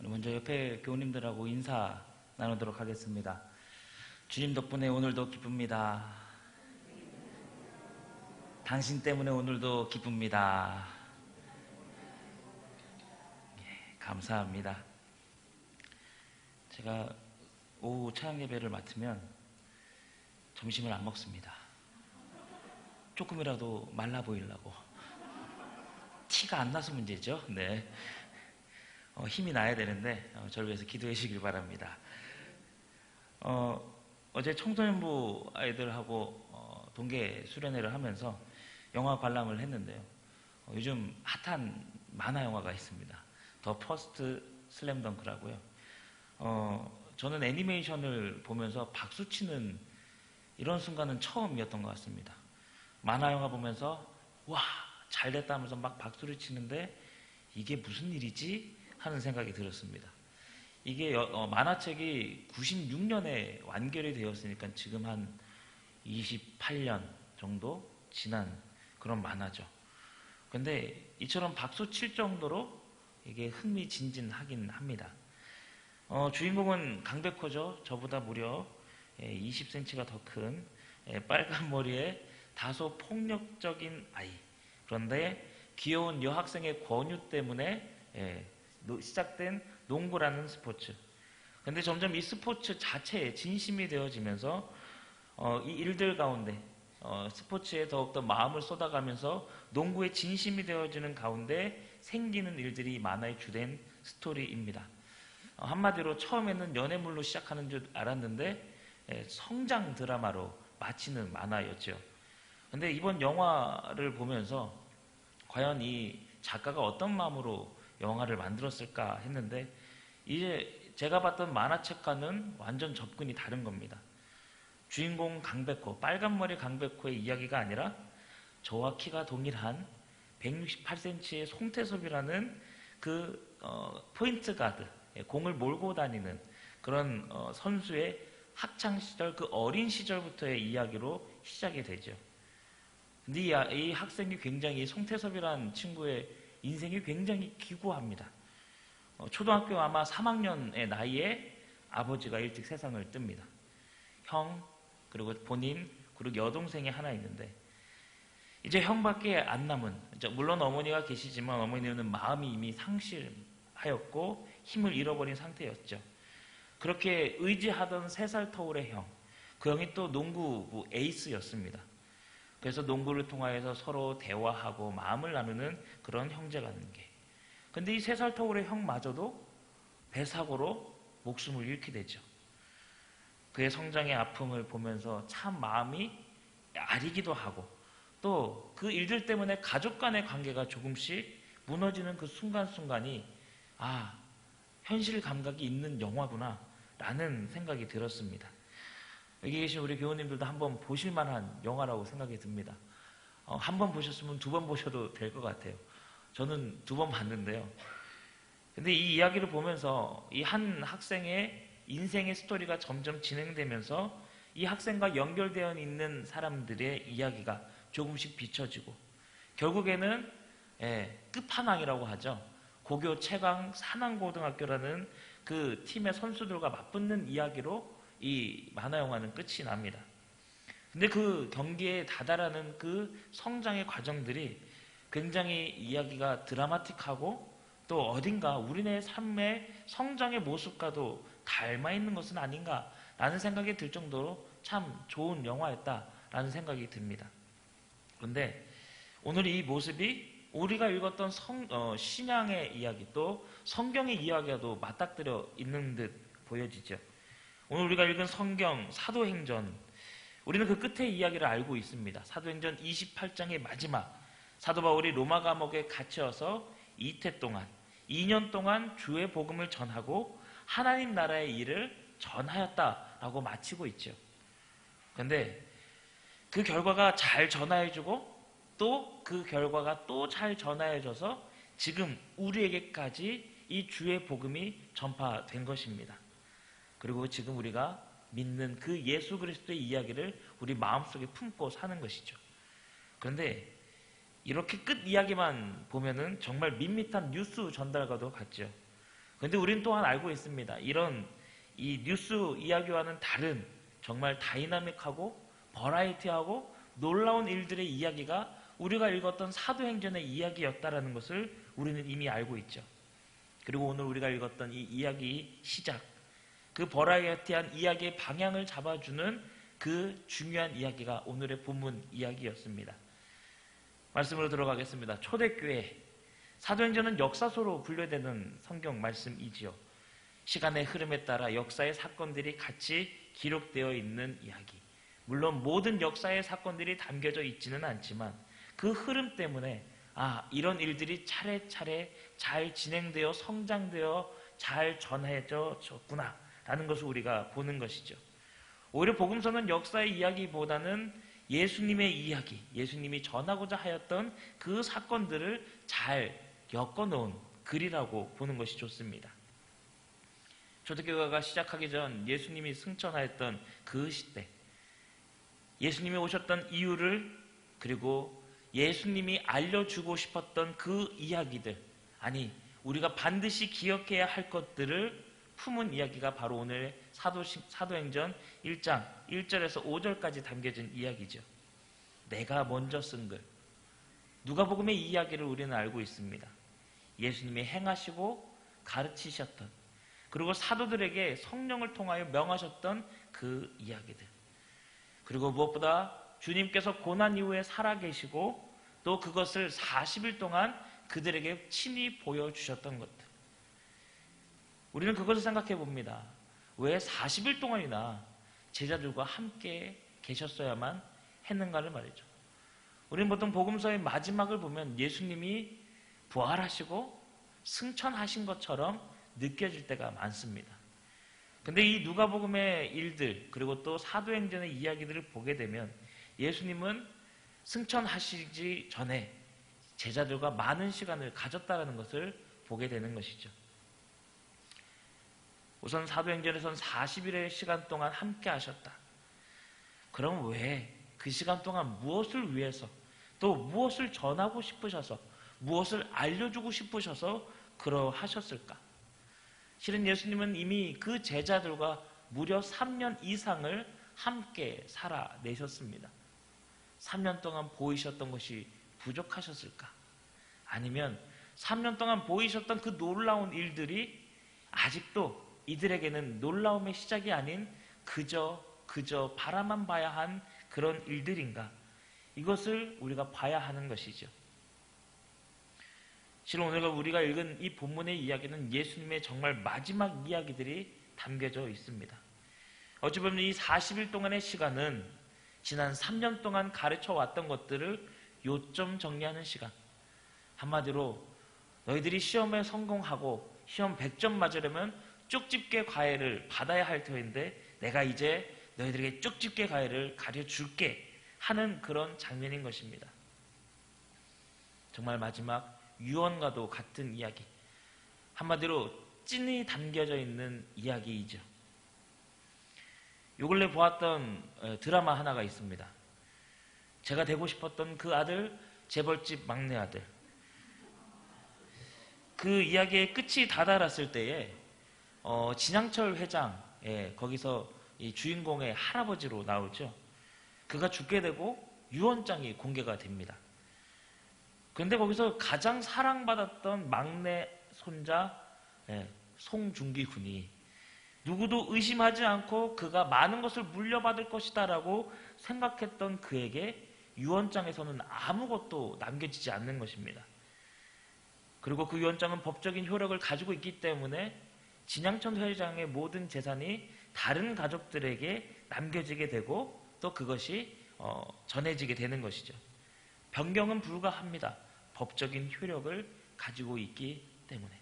먼저 옆에 교우님들하고 인사 나누도록 하겠습니다. 주님 덕분에 오늘도 기쁩니다. 당신 때문에 오늘도 기쁩니다. 감사합니다. 제가 오후 찬양 예배를 맡으면 점심을 안 먹습니다. 조금이라도 말라 보이려고. 티가 안 나서 문제죠. 네. 힘이 나야 되는데 저를 위해서 기도해 주시길 바랍니다. 어제 청소년부 아이들하고 동계 수련회를 하면서 영화 관람을 했는데요. 요즘 핫한 만화 영화가 있습니다. 더 퍼스트 슬램덩크라고요. 저는 애니메이션을 보면서 박수치는 이런 순간은 처음이었던 것 같습니다. 만화 영화 보면서 와 잘됐다 하면서 막 박수를 치는데 이게 무슨 일이지? 하는 생각이 들었습니다. 이게 만화책이 96년에 완결이 되었으니까 지금 한 28년 정도 지난 그런 만화죠. 근데 이처럼 박수 칠 정도로 이게 흥미진진하긴 합니다. 주인공은 강백호죠. 저보다 무려 20cm가 더 큰 빨간 머리에 다소 폭력적인 아이. 그런데 귀여운 여학생의 권유 때문에 시작된 농구라는 스포츠. 근데 점점 이 스포츠 자체에 진심이 되어지면서 이 일들 가운데 스포츠에 더욱더 마음을 쏟아가면서 농구에 진심이 되어지는 가운데 생기는 일들이 만화의 주된 스토리입니다. 한마디로 처음에는 연애물로 시작하는 줄 알았는데 성장 드라마로 마치는 만화였죠. 근데 이번 영화를 보면서 과연 이 작가가 어떤 마음으로 영화를 만들었을까 했는데 이제 제가 봤던 만화책과는 완전 접근이 다른 겁니다. 주인공 강백호, 빨간머리 강백호의 이야기가 아니라 저와 키가 동일한 168cm의 송태섭이라는 그 포인트 가드, 공을 몰고 다니는 그런 선수의 학창시절, 그 어린 시절부터의 이야기로 시작이 되죠. 근데 이 학생이 굉장히 송태섭이라는 친구의 인생이 굉장히 기구합니다. 초등학교 아마 3학년의 나이에 아버지가 일찍 세상을 뜹니다. 형, 그리고 본인, 그리고 여동생이 하나 있는데 이제 형밖에 안 남은, 물론 어머니가 계시지만 어머니는 마음이 이미 상실하였고 힘을 잃어버린 상태였죠. 그렇게 의지하던 3살 터울의 형, 그 형이 또 농구부 에이스였습니다. 그래서 농구를 통하여서 서로 대화하고 마음을 나누는 그런 형제관계. 근데 이 3살 터울의 형마저도 배사고로 목숨을 잃게 되죠. 그의 성장의 아픔을 보면서 참 마음이 아리기도 하고 또 그 일들 때문에 가족 간의 관계가 조금씩 무너지는 그 순간순간이 현실 감각이 있는 영화구나 라는 생각이 들었습니다. 여기 계신 우리 교우님들도 한번 보실 만한 영화라고 생각이 듭니다. 한 번 보셨으면 2번 보셔도 될 것 같아요. 저는 2번 봤는데요. 근데 이 이야기를 보면서 이 한 학생의 인생의 스토리가 점점 진행되면서 이 학생과 연결되어 있는 사람들의 이야기가 조금씩 비춰지고 결국에는 끝판왕이라고 하죠. 고교 최강 산안고등학교라는 그 팀의 선수들과 맞붙는 이야기로 이 만화 영화는 끝이 납니다. 근데 그 경기에 다다라는 그 성장의 과정들이 굉장히 이야기가 드라마틱하고 또 어딘가 우리네 삶의 성장의 모습과도 닮아 있는 것은 아닌가라는 생각이 들 정도로 참 좋은 영화였다라는 생각이 듭니다. 그런데 오늘 이 모습이 우리가 읽었던 신앙의 이야기 또 성경의 이야기와도 맞닥뜨려 있는 듯 보여지죠. 오늘 우리가 읽은 성경 사도행전, 우리는 그 끝의 이야기를 알고 있습니다. 사도행전 28장의 마지막, 사도 바울이 로마 감옥에 갇혀서 2년 동안 주의 복음을 전하고 하나님 나라의 일을 전하였다라고 마치고 있죠. 그런데 그 결과가 잘 전하여주고 또 그 결과가 또 잘 전하여져서 지금 우리에게까지 이 주의 복음이 전파된 것입니다. 그리고 지금 우리가 믿는 그 예수 그리스도의 이야기를 우리 마음속에 품고 사는 것이죠. 그런데 이렇게 끝 이야기만 보면은 정말 밋밋한 뉴스 전달과도 같죠. 그런데 우리는 또한 알고 있습니다. 이런 이 뉴스 이야기와는 다른 정말 다이나믹하고 버라이티하고 놀라운 일들의 이야기가 우리가 읽었던 사도행전의 이야기였다라는 것을 우리는 이미 알고 있죠. 그리고 오늘 우리가 읽었던 이 이야기 시작, 그 버라이어티한 이야기의 방향을 잡아주는 그 중요한 이야기가 오늘의 본문 이야기였습니다. 말씀으로 들어가겠습니다. 초대교회, 사도행전은 역사서로 분류되는 성경 말씀이지요. 시간의 흐름에 따라 역사의 사건들이 같이 기록되어 있는 이야기. 물론 모든 역사의 사건들이 담겨져 있지는 않지만 그 흐름 때문에 이런 일들이 차례차례 잘 진행되어 성장되어 잘 전해졌구나 라는 것을 우리가 보는 것이죠. 오히려 복음서는 역사의 이야기보다는 예수님의 이야기, 예수님이 전하고자 하였던 그 사건들을 잘 엮어놓은 글이라고 보는 것이 좋습니다. 초대교회가 시작하기 전 예수님이 승천하였던 그 시대, 예수님이 오셨던 이유를, 그리고 예수님이 알려주고 싶었던 그 이야기들, 아니 우리가 반드시 기억해야 할 것들을 품은 이야기가 바로 오늘 사도행전 1장 1절에서 5절까지 담겨진 이야기죠. 내가 먼저 쓴 글, 누가복음의 이야기를 우리는 알고 있습니다. 예수님이 행하시고 가르치셨던, 그리고 사도들에게 성령을 통하여 명하셨던 그 이야기들, 그리고 무엇보다 주님께서 고난 이후에 살아계시고 또 그것을 40일 동안 그들에게 친히 보여주셨던 것들, 우리는 그것을 생각해 봅니다. 왜 40일 동안이나 제자들과 함께 계셨어야만 했는가를 말이죠. 우리는 보통 복음서의 마지막을 보면 예수님이 부활하시고 승천하신 것처럼 느껴질 때가 많습니다. 근데 이 누가복음의 일들, 그리고 또 사도행전의 이야기들을 보게 되면 예수님은 승천하시기 전에 제자들과 많은 시간을 가졌다는 것을 보게 되는 것이죠. 우선 사도행전에서는 40일의 시간 동안 함께 하셨다. 그럼 왜 그 시간 동안 무엇을 위해서, 또 무엇을 전하고 싶으셔서, 무엇을 알려주고 싶으셔서 그러하셨을까? 실은 예수님은 이미 그 제자들과 무려 3년 이상을 함께 살아내셨습니다. 3년 동안 보이셨던 것이 부족하셨을까? 아니면 3년 동안 보이셨던 그 놀라운 일들이 아직도 이들에게는 놀라움의 시작이 아닌 그저 바라만 봐야 한 그런 일들인가? 이것을 우리가 봐야 하는 것이죠. 실은 오늘 우리가 읽은 이 본문의 이야기는 예수님의 정말 마지막 이야기들이 담겨져 있습니다. 어찌 보면 이 40일 동안의 시간은 지난 3년 동안 가르쳐 왔던 것들을 요점 정리하는 시간. 한마디로 너희들이 시험에 성공하고 시험 100점 맞으려면 쪽집게 과외를 받아야 할 터인데 내가 이제 너희들에게 쪽집게 과외를 가르쳐줄게 하는 그런 장면인 것입니다. 정말 마지막 유언과도 같은 이야기, 한마디로 찐이 담겨져 있는 이야기이죠. 요 근래 보았던 드라마 하나가 있습니다. 제가 되고 싶었던 그 아들, 재벌집 막내 아들. 그 이야기의 끝이 다다랐을 때에 진양철 회장, 거기서 이 주인공의 할아버지로 나오죠. 그가 죽게 되고 유언장이 공개가 됩니다. 그런데 거기서 가장 사랑받았던 막내 손자 송중기 군이 누구도 의심하지 않고 그가 많은 것을 물려받을 것이다 라고 생각했던 그에게 유언장에서는 아무것도 남겨지지 않는 것입니다. 그리고 그 유언장은 법적인 효력을 가지고 있기 때문에 진양천 회장의 모든 재산이 다른 가족들에게 남겨지게 되고 또 그것이 전해지게 되는 것이죠. 변경은 불가합니다. 법적인 효력을 가지고 있기 때문에.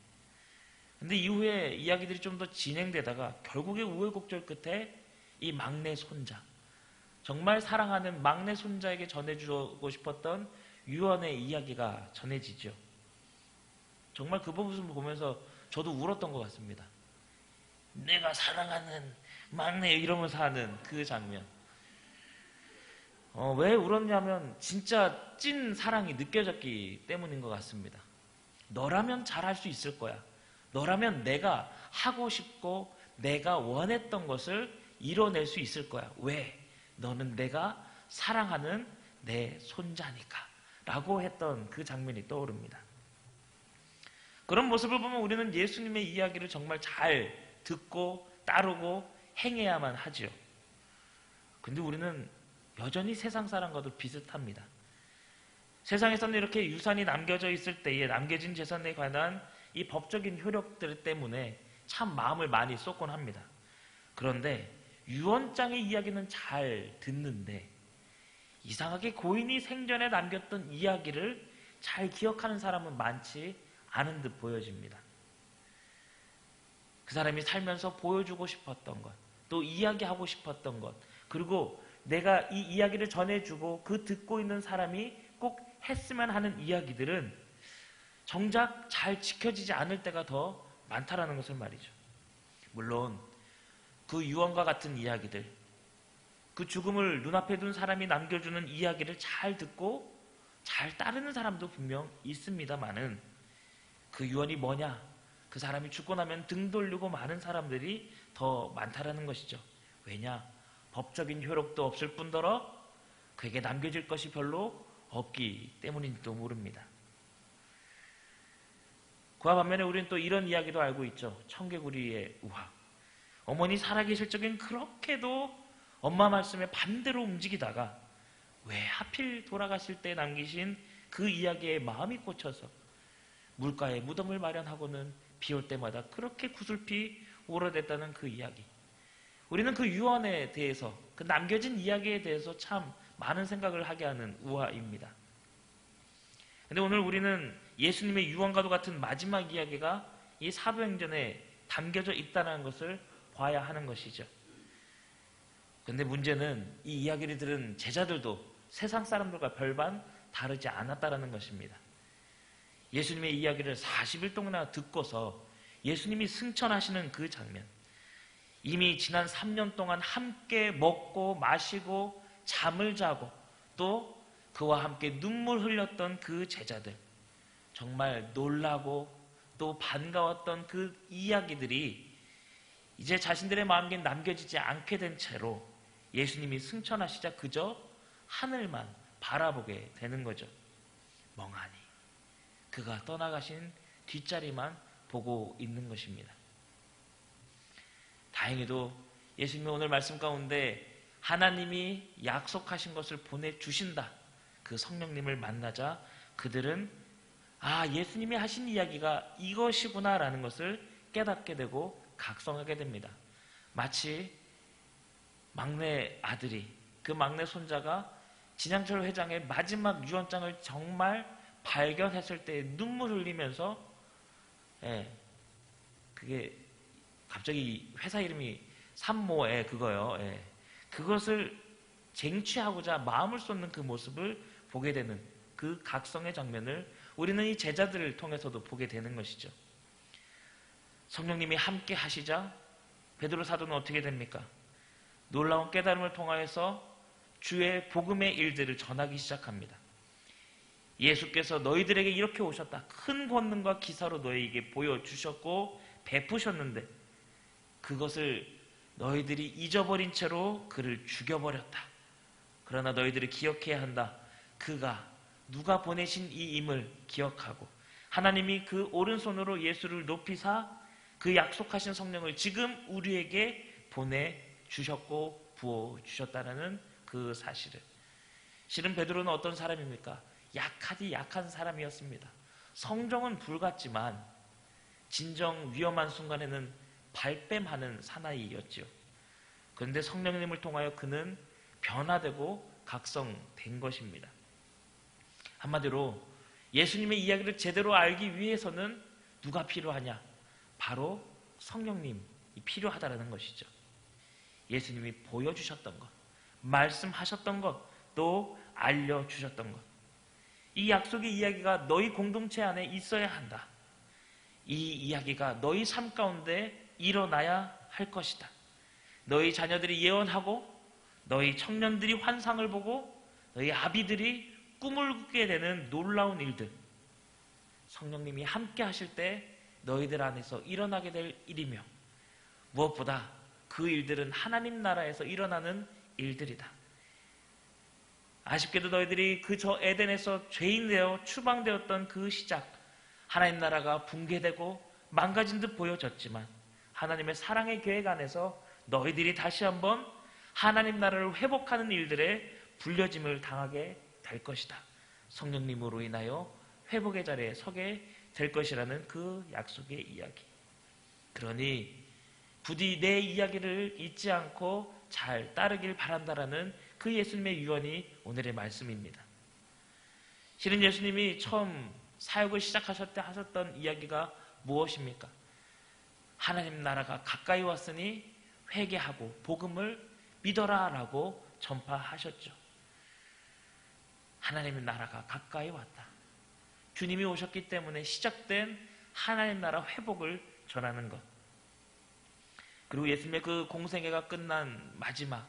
근데 이후에 이야기들이 좀 더 진행되다가 결국에 우여곡절 끝에 이 막내 손자, 정말 사랑하는 막내 손자에게 전해주고 싶었던 유언의 이야기가 전해지죠. 정말 그 부분을 보면서 저도 울었던 것 같습니다. 내가 사랑하는 막내 이러면서 하는 그 장면. 왜 울었냐면 진짜 찐 사랑이 느껴졌기 때문인 것 같습니다. 너라면 잘할 수 있을 거야. 너라면 내가 하고 싶고 내가 원했던 것을 이뤄낼 수 있을 거야. 왜? 너는 내가 사랑하는 내 손자니까 라고 했던 그 장면이 떠오릅니다. 그런 모습을 보면 우리는 예수님의 이야기를 정말 잘 듣고 따르고 행해야만 하죠. 근데 우리는 여전히 세상 사람과도 비슷합니다. 세상에서는 이렇게 유산이 남겨져 있을 때에 남겨진 재산에 관한 이 법적인 효력들 때문에 참 마음을 많이 쏟곤 합니다. 그런데 유언장의 이야기는 잘 듣는데 이상하게 고인이 생전에 남겼던 이야기를 잘 기억하는 사람은 많지 않은 듯 보여집니다. 그 사람이 살면서 보여주고 싶었던 것, 또 이야기하고 싶었던 것, 그리고 내가 이 이야기를 전해주고 그 듣고 있는 사람이 꼭 했으면 하는 이야기들은 정작 잘 지켜지지 않을 때가 더 많다라는 것을 말이죠. 물론 그 유언과 같은 이야기들, 그 죽음을 눈앞에 둔 사람이 남겨주는 이야기를 잘 듣고 잘 따르는 사람도 분명 있습니다만은 그 유언이 뭐냐? 그 사람이 죽고 나면 등 돌리고 많은 사람들이 더 많다라는 것이죠. 왜냐? 법적인 효력도 없을 뿐더러 그에게 남겨질 것이 별로 없기 때문인지도 모릅니다. 그와 반면에 우리는 또 이런 이야기도 알고 있죠. 청개구리의 우화. 어머니 살아계실 적엔 그렇게도 엄마 말씀에 반대로 움직이다가 왜 하필 돌아가실 때 남기신 그 이야기에 마음이 꽂혀서 물가에 무덤을 마련하고는 비 올 때마다 그렇게 구슬피 오르댔다는 그 이야기. 우리는 그 유언에 대해서, 그 남겨진 이야기에 대해서 참 많은 생각을 하게 하는 우화입니다. 근데 오늘 우리는 예수님의 유언과도 같은 마지막 이야기가 이 사도행전에 담겨져 있다는 것을 봐야 하는 것이죠. 근데 문제는 이 이야기를 들은 제자들도 세상 사람들과 별반 다르지 않았다는 것입니다. 예수님의 이야기를 40일 동안 듣고서 예수님이 승천하시는 그 장면, 이미 지난 3년 동안 함께 먹고 마시고 잠을 자고 또 그와 함께 눈물 흘렸던 그 제자들, 정말 놀라고 또 반가웠던 그 이야기들이 이제 자신들의 마음에 남겨지지 않게 된 채로 예수님이 승천하시자 그저 하늘만 바라보게 되는 거죠. 멍하니 그가 떠나가신 뒷자리만 보고 있는 것입니다. 다행히도 예수님이 오늘 말씀 가운데 하나님이 약속하신 것을 보내주신다, 그 성령님을 만나자 그들은 예수님이 하신 이야기가 이것이구나 라는 것을 깨닫게 되고 각성하게 됩니다. 마치 막내 아들이, 그 막내 손자가 진양철 회장의 마지막 유언장을 정말 발견했을 때 눈물 흘리면서 그게 갑자기 회사 이름이 산모에 그거요. 그것을 쟁취하고자 마음을 쏟는 그 모습을 보게 되는 그 각성의 장면을 우리는 이 제자들을 통해서도 보게 되는 것이죠. 성령님이 함께 하시자 베드로 사도는 어떻게 됩니까? 놀라운 깨달음을 통하여서 주의 복음의 일들을 전하기 시작합니다. 예수께서 너희들에게 이렇게 오셨다. 큰 권능과 기사로 너희에게 보여주셨고 베푸셨는데 그것을 너희들이 잊어버린 채로 그를 죽여버렸다. 그러나 너희들이 기억해야 한다. 그가 누가 보내신 이 임을 기억하고 하나님이 그 오른손으로 예수를 높이사 그 약속하신 성령을 지금 우리에게 보내주셨고 부어주셨다는 그 사실을. 실은 베드로는 어떤 사람입니까? 약하디 약한 사람이었습니다. 성정은 불같지만 진정 위험한 순간에는 발뺌하는 사나이였지요. 그런데 성령님을 통하여 그는 변화되고 각성된 것입니다. 한마디로 예수님의 이야기를 제대로 알기 위해서는 누가 필요하냐? 바로 성령님이 필요하다는 것이죠. 예수님이 보여주셨던 것, 말씀하셨던 것, 또 알려주셨던 것. 이 약속의 이야기가 너희 공동체 안에 있어야 한다. 이 이야기가 너희 삶 가운데 일어나야 할 것이다. 너희 자녀들이 예언하고 너희 청년들이 환상을 보고 너희 아비들이 꿈을 꾸게 되는 놀라운 일들, 성령님이 함께 하실 때 너희들 안에서 일어나게 될 일이며 무엇보다 그 일들은 하나님 나라에서 일어나는 일들이다. 아쉽게도 너희들이 그 저 에덴에서 죄인되어 추방되었던 그 시작, 하나님 나라가 붕괴되고 망가진 듯 보여졌지만 하나님의 사랑의 계획 안에서 너희들이 다시 한번 하나님 나라를 회복하는 일들에 불려짐을 당하게 될 것이다. 성령님으로 인하여 회복의 자리에 서게 될 것이라는 그 약속의 이야기. 그러니 부디 내 이야기를 잊지 않고 잘 따르길 바란다라는 그 예수님의 유언이 오늘의 말씀입니다. 실은 예수님이 처음 사역을 시작하실 때 하셨던 이야기가 무엇입니까? 하나님 나라가 가까이 왔으니 회개하고 복음을 믿어라 라고 전파하셨죠. 하나님의 나라가 가까이 왔다. 주님이 오셨기 때문에 시작된 하나님 나라 회복을 전하는 것. 그리고 예수님의 그 공생애가 끝난 마지막,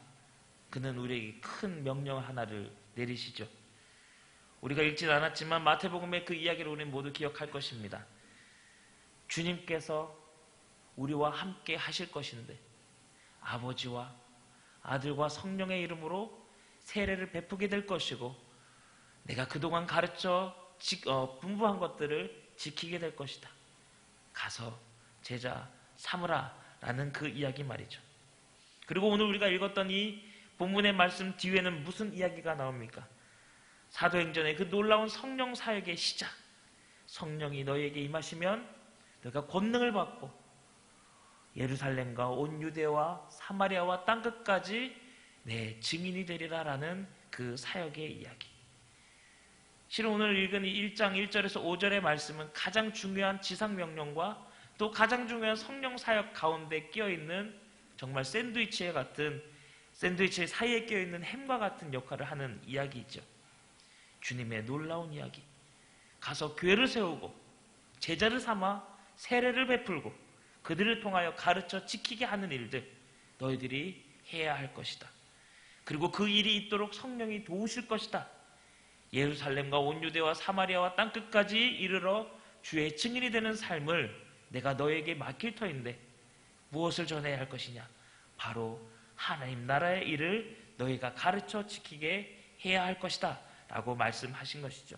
그는 우리에게 큰 명령 하나를 내리시죠. 우리가 읽진 않았지만 마태복음의 그 이야기를 우리는 모두 기억할 것입니다. 주님께서 우리와 함께 하실 것인데 아버지와 아들과 성령의 이름으로 세례를 베푸게 될 것이고 내가 그동안 가르쳐 분부한 것들을 지키게 될 것이다. 가서 제자 삼으라 라는 그 이야기 말이죠. 그리고 오늘 우리가 읽었던 이 본문의 말씀 뒤에는 무슨 이야기가 나옵니까? 사도행전의 그 놀라운 성령 사역의 시작. 성령이 너희에게 임하시면 너희가 권능을 받고 예루살렘과 온 유대와 사마리아와 땅끝까지 내 증인이 되리라 라는 그 사역의 이야기. 실은 오늘 읽은 이 1장 1절에서 5절의 말씀은 가장 중요한 지상명령과 또 가장 중요한 성령 사역 가운데 끼어있는 정말 샌드위치 사이에 끼어있는 햄과 같은 역할을 하는 이야기이죠. 주님의 놀라운 이야기. 가서 교회를 세우고 제자를 삼아 세례를 베풀고 그들을 통하여 가르쳐 지키게 하는 일들 너희들이 해야 할 것이다. 그리고 그 일이 있도록 성령이 도우실 것이다. 예루살렘과 온 유대와 사마리아와 땅끝까지 이르러 주의 증인이 되는 삶을 내가 너에게 맡길 터인데 무엇을 전해야 할 것이냐? 바로 하나님 나라의 일을 너희가 가르쳐 지키게 해야 할 것이다 라고 말씀하신 것이죠.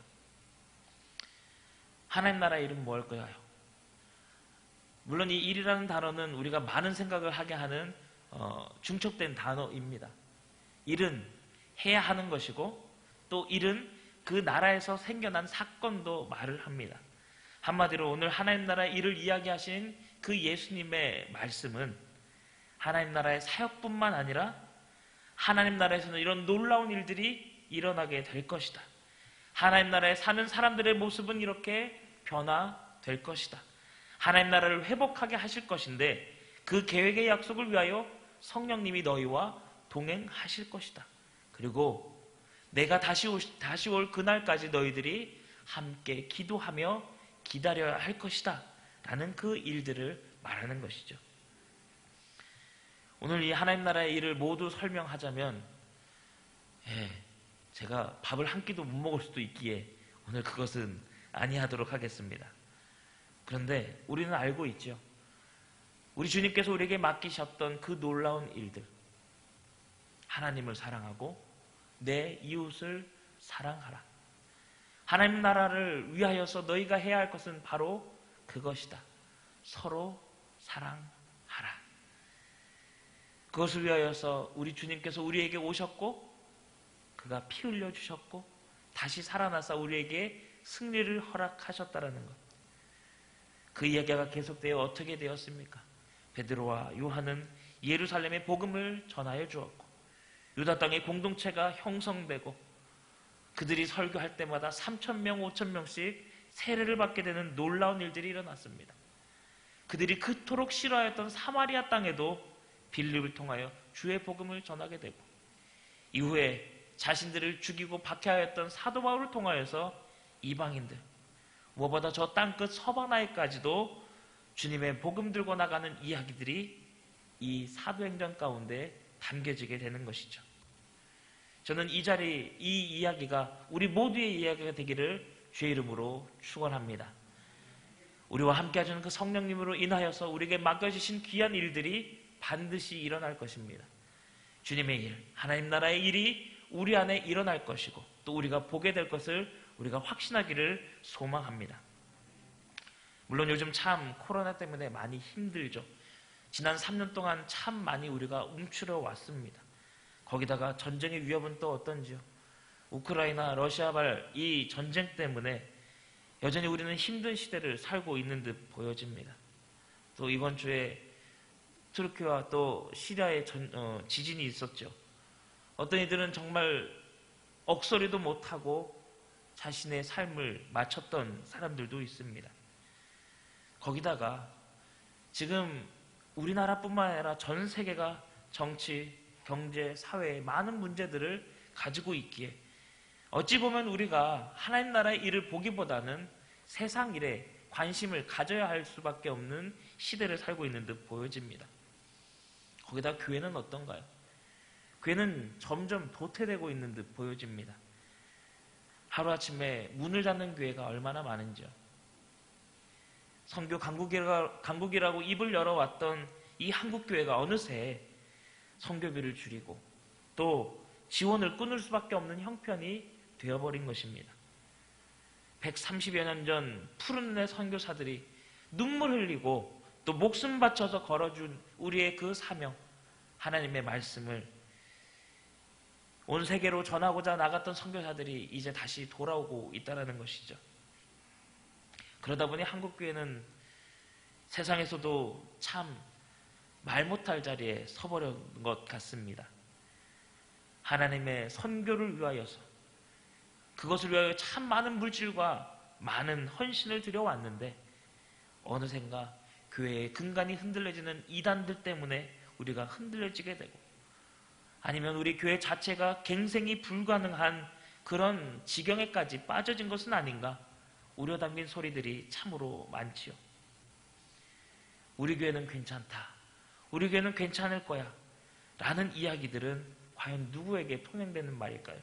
하나님 나라의 일은 무엇일까요? 물론 이 일이라는 단어는 우리가 많은 생각을 하게 하는 중첩된 단어입니다. 일은 해야 하는 것이고 또 일은 그 나라에서 생겨난 사건도 말을 합니다. 한마디로 오늘 하나님 나라의 일을 이야기하신 그 예수님의 말씀은 하나님 나라의 사역뿐만 아니라 하나님 나라에서는 이런 놀라운 일들이 일어나게 될 것이다. 하나님 나라에 사는 사람들의 모습은 이렇게 변화될 것이다. 하나님 나라를 회복하게 하실 것인데 그 계획의 약속을 위하여 성령님이 너희와 동행하실 것이다. 그리고 내가 다시 올 그날까지 너희들이 함께 기도하며 기다려야 할 것이다 라는 그 일들을 말하는 것이죠. 오늘 이 하나님 나라의 일을 모두 설명하자면 제가 밥을 한 끼도 못 먹을 수도 있기에 오늘 그것은 아니하도록 하겠습니다. 그런데 우리는 알고 있죠. 우리 주님께서 우리에게 맡기셨던 그 놀라운 일들, 하나님을 사랑하고 내 이웃을 사랑하라. 하나님 나라를 위하여서 너희가 해야 할 것은 바로 그것이다. 서로 사랑하라. 그것을 위하여서 우리 주님께서 우리에게 오셨고 그가 피 흘려 주셨고 다시 살아나서 우리에게 승리를 허락하셨다라는 것. 그 이야기가 계속되어 어떻게 되었습니까? 베드로와 요한은 예루살렘의 복음을 전하여 주었고 유다 땅의 공동체가 형성되고 그들이 설교할 때마다 3,000명, 5,000명씩 세례를 받게 되는 놀라운 일들이 일어났습니다. 그들이 그토록 싫어했던 사마리아 땅에도 빌립을 통하여 주의 복음을 전하게 되고 이후에 자신들을 죽이고 박해하였던 사도 바울을 통하여서 이방인들, 무엇보다 저 땅끝 서바나에까지도 주님의 복음 들고 나가는 이야기들이 이 사도행전 가운데 담겨지게 되는 것이죠. 저는 이 자리, 이 이야기가 우리 모두의 이야기가 되기를 주의 이름으로 축원합니다. 우리와 함께 하시는 그 성령님으로 인하여서 우리에게 맡겨주신 귀한 일들이 반드시 일어날 것입니다. 주님의 일, 하나님 나라의 일이 우리 안에 일어날 것이고 또 우리가 보게 될 것을 우리가 확신하기를 소망합니다. 물론 요즘 참 코로나 때문에 많이 힘들죠. 지난 3년 동안 참 많이 우리가 움츠러 왔습니다. 거기다가 전쟁의 위협은 또 어떤지요? 우크라이나, 러시아발 이 전쟁 때문에 여전히 우리는 힘든 시대를 살고 있는 듯 보여집니다. 또 이번 주에 투르키와 또 시리아의 지진이 있었죠. 어떤 이들은 정말 억소리도 못하고 자신의 삶을 마쳤던 사람들도 있습니다. 거기다가 지금 우리나라뿐만 아니라 전 세계가 정치, 경제, 사회에 많은 문제들을 가지고 있기에 어찌 보면 우리가 하나님 나라의 일을 보기보다는 세상 일에 관심을 가져야 할 수밖에 없는 시대를 살고 있는 듯 보여집니다. 거기다 교회는 어떤가요? 교회는 점점 도태되고 있는 듯 보여집니다. 하루아침에 문을 닫는 교회가 얼마나 많은지요. 선교 강국이라고 입을 열어왔던 이 한국교회가 어느새 선교비를 줄이고 또 지원을 끊을 수밖에 없는 형편이 되어버린 것입니다. 130여 년 전 푸른 눈의 선교사들이 눈물 흘리고 또 목숨 바쳐서 걸어준 우리의 그 사명, 하나님의 말씀을 온 세계로 전하고자 나갔던 선교사들이 이제 다시 돌아오고 있다는 것이죠. 그러다 보니 한국교회는 세상에서도 참 말 못할 자리에 서버린 것 같습니다. 하나님의 선교를 위하여서 그것을 위하여 참 많은 물질과 많은 헌신을 들여왔는데 어느샌가 교회의 근간이 흔들려지는 이단들 때문에 우리가 흔들려지게 되고 아니면 우리 교회 자체가 갱생이 불가능한 그런 지경에까지 빠져진 것은 아닌가 우려 담긴 소리들이 참으로 많지요. 우리 교회는 괜찮다. 우리 교회는 괜찮을 거야. 라는 이야기들은 과연 누구에게 통행되는 말일까요?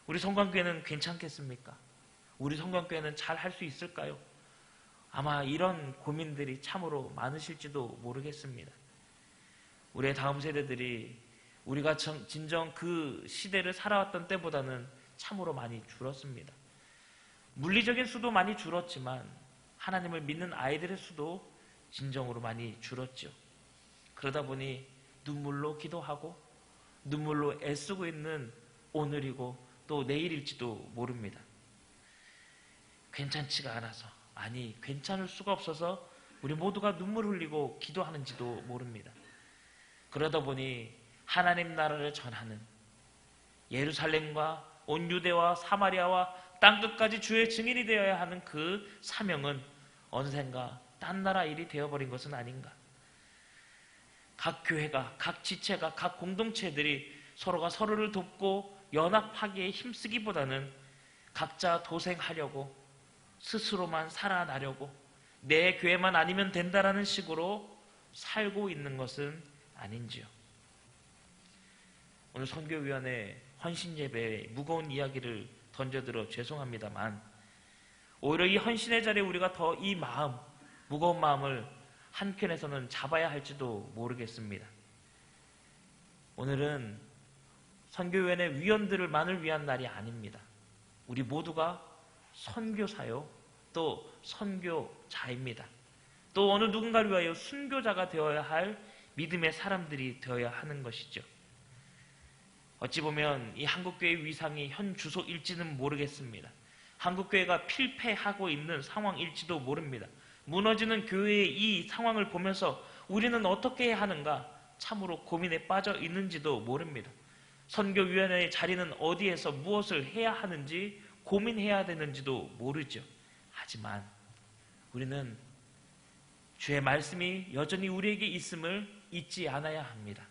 우리 성광교회는 괜찮겠습니까? 우리 성광교회는 잘 할 수 있을까요? 아마 이런 고민들이 참으로 많으실지도 모르겠습니다. 우리의 다음 세대들이 우리가 진정 그 시대를 살아왔던 때보다는 참으로 많이 줄었습니다. 물리적인 수도 많이 줄었지만 하나님을 믿는 아이들의 수도 진정으로 많이 줄었죠. 그러다 보니 눈물로 기도하고 눈물로 애쓰고 있는 오늘이고 또 내일일지도 모릅니다. 괜찮지가 않아서, 아니 괜찮을 수가 없어서 우리 모두가 눈물 흘리고 기도하는지도 모릅니다. 그러다 보니 하나님 나라를 전하는 예루살렘과 온 유대와 사마리아와 땅끝까지 주의 증인이 되어야 하는 그 사명은 어느샌가 딴 나라 일이 되어버린 것은 아닌가. 각 교회가, 각 지체가, 각 공동체들이 서로가 서로를 돕고 연합하기에 힘쓰기보다는 각자 도생하려고 스스로만 살아나려고 내 교회만 아니면 된다라는 식으로 살고 있는 것은 아닌지요. 오늘 선교위원회 헌신예배에 무거운 이야기를 던져들어 죄송합니다만 오히려 이 헌신의 자리에 우리가 더 이 마음, 무거운 마음을 한켠에서는 잡아야 할지도 모르겠습니다. 오늘은 선교위원회 위원들만을 위한 날이 아닙니다. 우리 모두가 선교사요, 또 선교자입니다. 또 어느 누군가를 위하여 순교자가 되어야 할 믿음의 사람들이 되어야 하는 것이죠. 어찌 보면 이 한국교회의 위상이 현 주소일지는 모르겠습니다. 한국교회가 필패하고 있는 상황일지도 모릅니다. 무너지는 교회의 이 상황을 보면서 우리는 어떻게 해야 하는가 참으로 고민에 빠져 있는지도 모릅니다. 선교위원회의 자리는 어디에서 무엇을 해야 하는지 고민해야 되는지도 모르죠. 하지만 우리는 주의 말씀이 여전히 우리에게 있음을 잊지 않아야 합니다.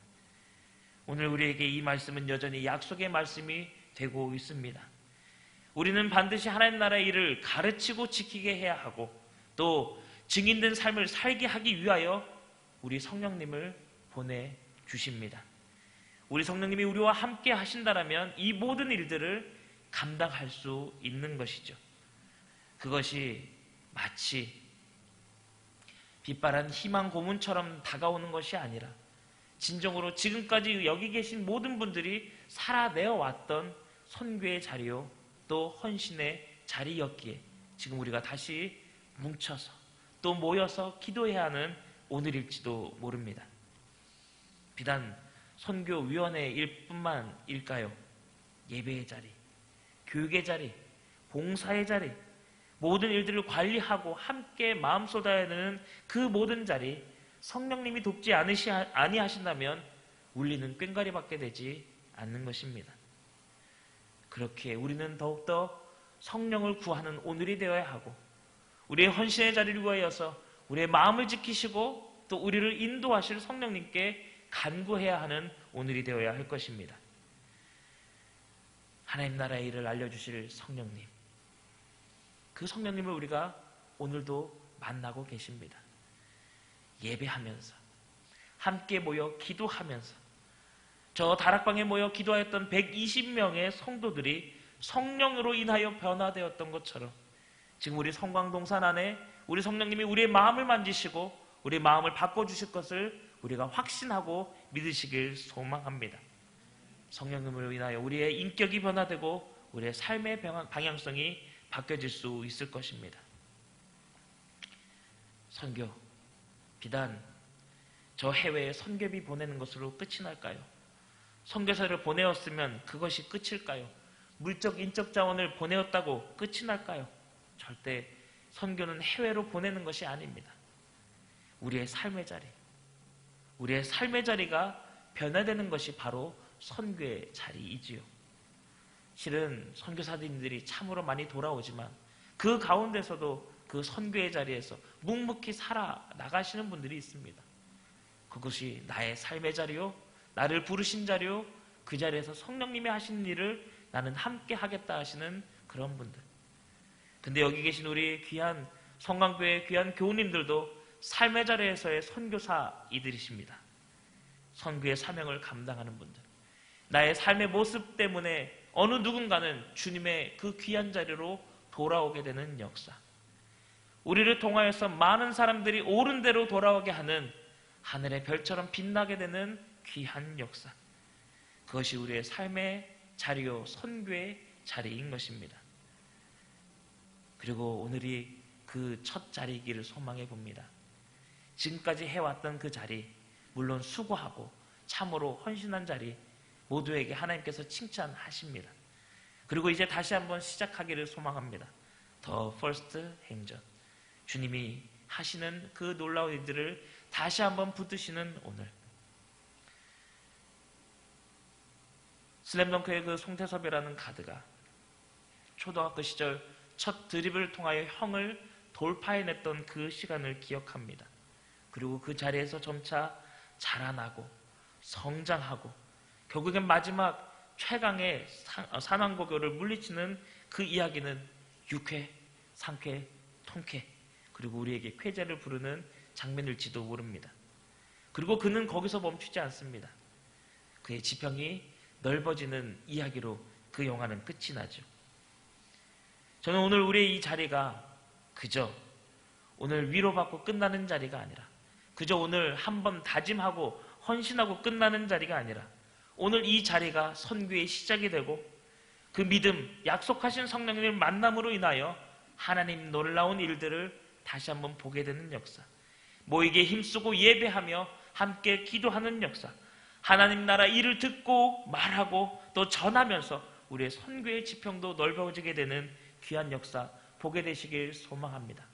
오늘 우리에게 이 말씀은 여전히 약속의 말씀이 되고 있습니다. 우리는 반드시 하나님 나라의 일을 가르치고 지키게 해야 하고 또 증인된 삶을 살게 하기 위하여 우리 성령님을 보내주십니다. 우리 성령님이 우리와 함께 하신다라면 이 모든 일들을 감당할 수 있는 것이죠. 그것이 마치 빛바란 희망 고문처럼 다가오는 것이 아니라 진정으로 지금까지 여기 계신 모든 분들이 살아내어 왔던 선교의 자리요 또 헌신의 자리였기에 지금 우리가 다시 뭉쳐서 또 모여서 기도해야 하는 오늘일지도 모릅니다. 비단 선교위원회일 뿐만일까요? 예배의 자리, 교육의 자리, 봉사의 자리, 모든 일들을 관리하고 함께 마음 쏟아야 하는 그 모든 자리, 성령님이 돕지 아니하신다면 울리는 꽹과리밖에 되지 않는 것입니다. 그렇게 우리는 더욱더 성령을 구하는 오늘이 되어야 하고 우리의 헌신의 자리를 위하여서 우리의 마음을 지키시고 또 우리를 인도하실 성령님께 간구해야 하는 오늘이 되어야 할 것입니다. 하나님 나라의 일을 알려주실 성령님, 그 성령님을 우리가 오늘도 만나고 계십니다. 예배하면서 함께 모여 기도하면서 저 다락방에 모여 기도하였던 120명의 성도들이 성령으로 인하여 변화되었던 것처럼 지금 우리 성광동산 안에 우리 성령님이 우리의 마음을 만지시고 우리의 마음을 바꿔주실 것을 우리가 확신하고 믿으시길 소망합니다. 성령님으로 인하여 우리의 인격이 변화되고 우리의 삶의 방향성이 바뀌어질 수 있을 것입니다. 선교, 비단 저 해외에 선교비 보내는 것으로 끝이 날까요? 선교사를 보내었으면 그것이 끝일까요? 물적 인적 자원을 보내었다고 끝이 날까요? 절대 선교는 해외로 보내는 것이 아닙니다. 우리의 삶의 자리, 우리의 삶의 자리가 변화되는 것이 바로 선교의 자리이지요. 실은 선교사님들이 참으로 많이 돌아오지만 그 가운데서도 그 선교의 자리에서 묵묵히 살아나가시는 분들이 있습니다. 그것이 나의 삶의 자리요, 나를 부르신 자리요, 그 자리에서 성령님이 하시는 일을 나는 함께 하겠다 하시는 그런 분들. 근데 여기 계신 우리 귀한 성광교회 귀한 교우님들도 삶의 자리에서의 선교사이들이십니다. 선교의 사명을 감당하는 분들. 나의 삶의 모습 때문에 어느 누군가는 주님의 그 귀한 자리로 돌아오게 되는 역사. 우리를 통하여서 많은 사람들이 옳은 대로 돌아오게 하는 하늘의 별처럼 빛나게 되는 귀한 역사. 그것이 우리의 삶의 자리요 선교의 자리인 것입니다. 그리고 오늘이 그 첫 자리이기를 소망해 봅니다. 지금까지 해왔던 그 자리, 물론 수고하고 참으로 헌신한 자리 모두에게 하나님께서 칭찬하십니다. 그리고 이제 다시 한번 시작하기를 소망합니다. 더 퍼스트 행전, 주님이 하시는 그 놀라운 일들을 다시 한번 붙드시는 오늘. 슬램덩크의 그 송태섭이라는 가드가 초등학교 시절 첫 드리블을 통하여 형을 돌파해냈던 그 시간을 기억합니다. 그리고 그 자리에서 점차 자라나고 성장하고 결국엔 마지막 최강의 산왕고교를 물리치는 그 이야기는 6회, 3회, 통회 그리고 우리에게 쾌재를 부르는 장면일지도 모릅니다. 그리고 그는 거기서 멈추지 않습니다. 그의 지평이 넓어지는 이야기로 그 영화는 끝이 나죠. 저는 오늘 우리의 이 자리가 그저 오늘 위로받고 끝나는 자리가 아니라 그저 오늘 한번 다짐하고 헌신하고 끝나는 자리가 아니라 오늘 이 자리가 선교의 시작이 되고 그 믿음, 약속하신 성령님을 만남으로 인하여 하나님 놀라운 일들을 다시 한번 보게 되는 역사, 모이게 힘쓰고 예배하며 함께 기도하는 역사, 하나님 나라 일을 듣고 말하고 또 전하면서 우리의 선교의 지평도 넓어지게 되는 귀한 역사 보게 되시길 소망합니다.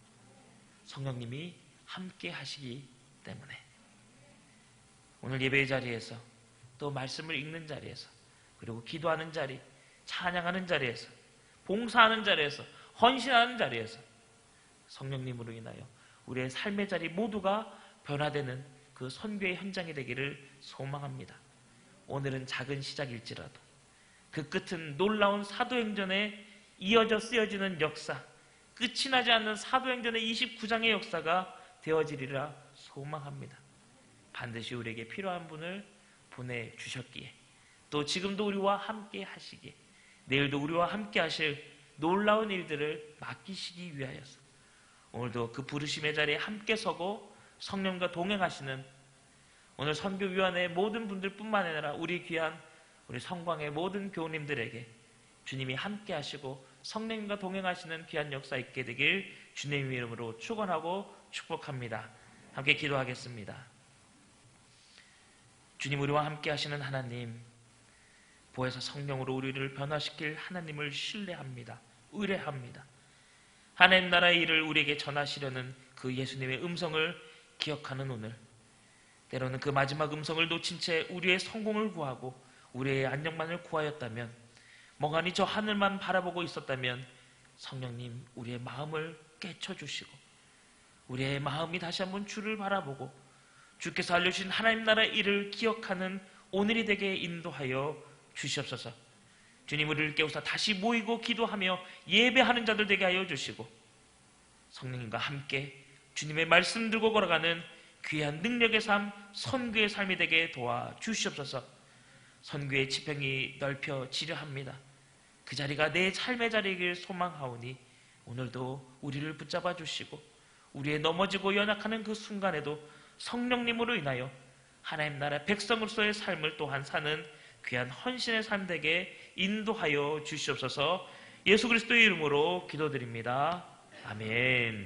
성령님이 함께 하시기 때문에 오늘 예배의 자리에서 또 말씀을 읽는 자리에서 그리고 기도하는 자리, 찬양하는 자리에서 봉사하는 자리에서 헌신하는 자리에서 성령님으로 인하여 우리의 삶의 자리 모두가 변화되는 그 선교의 현장이 되기를 소망합니다. 오늘은 작은 시작일지라도 그 끝은 놀라운 사도행전에 이어져 쓰여지는 역사, 끝이 나지 않는 사도행전의 29장의 역사가 되어지리라 소망합니다. 반드시 우리에게 필요한 분을 보내주셨기에 또 지금도 우리와 함께 하시기에 내일도 우리와 함께 하실 놀라운 일들을 맡기시기 위하여서 오늘도 그 부르심의 자리에 함께 서고 성령과 동행하시는 오늘 선교위원회 모든 분들뿐만 아니라 우리 귀한 우리 성광의 모든 교우님들에게 주님이 함께 하시고 성령님과 동행하시는 귀한 역사 있게 되길 주님 이름으로 축원하고 축복합니다. 함께 기도하겠습니다. 주님, 우리와 함께 하시는 하나님, 보혜사 성령으로 우리를 변화시킬 하나님을 신뢰합니다. 의뢰합니다. 하나님 나라의 일을 우리에게 전하시려는 그 예수님의 음성을 기억하는 오늘, 때로는 그 마지막 음성을 놓친 채 우리의 성공을 구하고 우리의 안녕만을 구하였다면, 멍하니 저 하늘만 바라보고 있었다면 성령님 우리의 마음을 깨쳐주시고 우리의 마음이 다시 한번 주를 바라보고 주께서 알려주신 하나님 나라의 일을 기억하는 오늘이 되게 인도하여 주시옵소서. 주님, 우리를 깨우사 다시 모이고 기도하며 예배하는 자들 되게 하여 주시고 성령님과 함께 주님의 말씀 들고 걸어가는 귀한 능력의 삶, 선교의 삶이 되게 도와주시옵소서. 선교의 지평이 넓혀지려 합니다. 그 자리가 내 삶의 자리이길 소망하오니 오늘도 우리를 붙잡아 주시고 우리의 넘어지고 연약하는 그 순간에도 성령님으로 인하여 하나님 나라 백성으로서의 삶을 또한 사는 귀한 헌신의 삶 되게 인도하여 주시옵소서. 예수 그리스도의 이름으로 기도드립니다. 아멘.